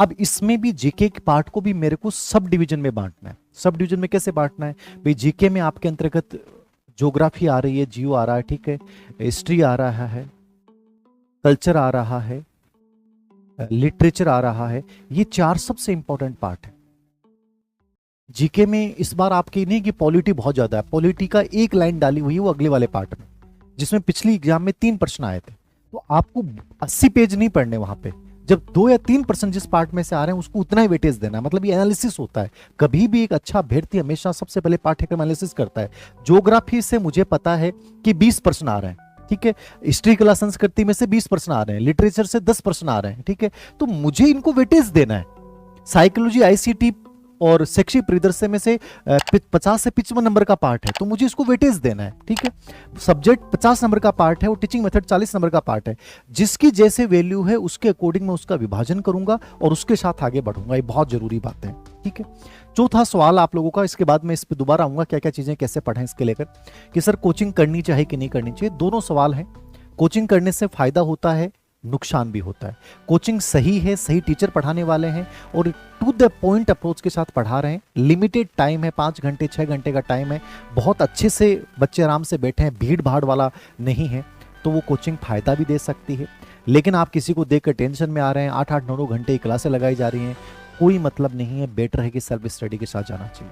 अब इसमें भी जीके के पार्ट को भी मेरे को सब डिवीजन में बांटना है। सब डिवीजन में कैसे बांटना है भाई? जीके में आपके अंतर्गत ज्योग्राफी आ रही है, जियो आ रहा है, ठीक है, हिस्ट्री आ रहा है, कल्चर आ रहा है, लिटरेचर आ रहा है। ये चार सबसे इंपॉर्टेंट पार्ट है जीके में। इस बार आपकी नहीं कि पॉलिटी बहुत ज्यादा है, पॉलिटी का एक लाइन डाली हुई है वो अगले वाले पार्ट में, जिसमें पिछली एग्जाम में 3 प्रश्न आए थे। तो आपको 80 पेज नहीं पढ़ने वहां पे। जब 2 या 3% जिस पार्ट में से आ रहे हैं उसको उतना ही वेटेज देना है। मतलब ये एनालिसिस होता है। कभी भी एक अच्छा अभ्यर्थी हमेशा सबसे पहले पाठ्यक्रम एनालिसिस करता है। ज्योग्राफी से मुझे पता है कि 20 प्रश्न आ रहे हैं, ठीक है, हिस्ट्री कला संस्कृति में से 20 प्रश्न आ रहे हैं, लिटरेचर से 10 प्रश्न आ रहे हैं, ठीक है, तो मुझे इनको वेटेज देना है। साइकोलॉजी, आईसीटी और शैक्षिक परिदृश्य में से 50 से 55 नंबर का पार्ट है, तो मुझे इसको वेटेज देना है, ठीक है। सब्जेक्ट 50 नंबर का पार्ट है और टीचिंग मेथड 40 नंबर का पार्ट है। जिसकी जैसे वैल्यू है उसके अकॉर्डिंग मैं उसका विभाजन करूंगा और उसके साथ आगे बढ़ूंगा। ये बहुत जरूरी बात है, ठीक है। चौथा सवाल आप लोगों का, इसके बाद मैं इस पर दोबारा आऊंगा क्या क्या चीजें कैसे पढ़ें इसके लेकर, कि सर कोचिंग करनी चाहिए कि नहीं करनी चाहिए। दोनों सवाल हैं। कोचिंग करने से फायदा होता है, नुकसान भी होता है। कोचिंग सही है, सही टीचर पढ़ाने वाले हैं और टू द पॉइंट अप्रोच के साथ पढ़ा रहे हैं। लिमिटेड टाइम है, 5 घंटे 6 घंटे का टाइम है, बहुत अच्छे से बच्चे आराम से बैठे हैं, भीड़ भाड़ वाला नहीं है, तो वो कोचिंग फायदा भी दे सकती है। लेकिन आप किसी को देखकर टेंशन में आ रहे हैं, 8-8 9-9 घंटे की क्लासें लगाई जा रही हैं, कोई मतलब नहीं है। बेटर है कि सेल्फ स्टडी के साथ जाना चाहिए।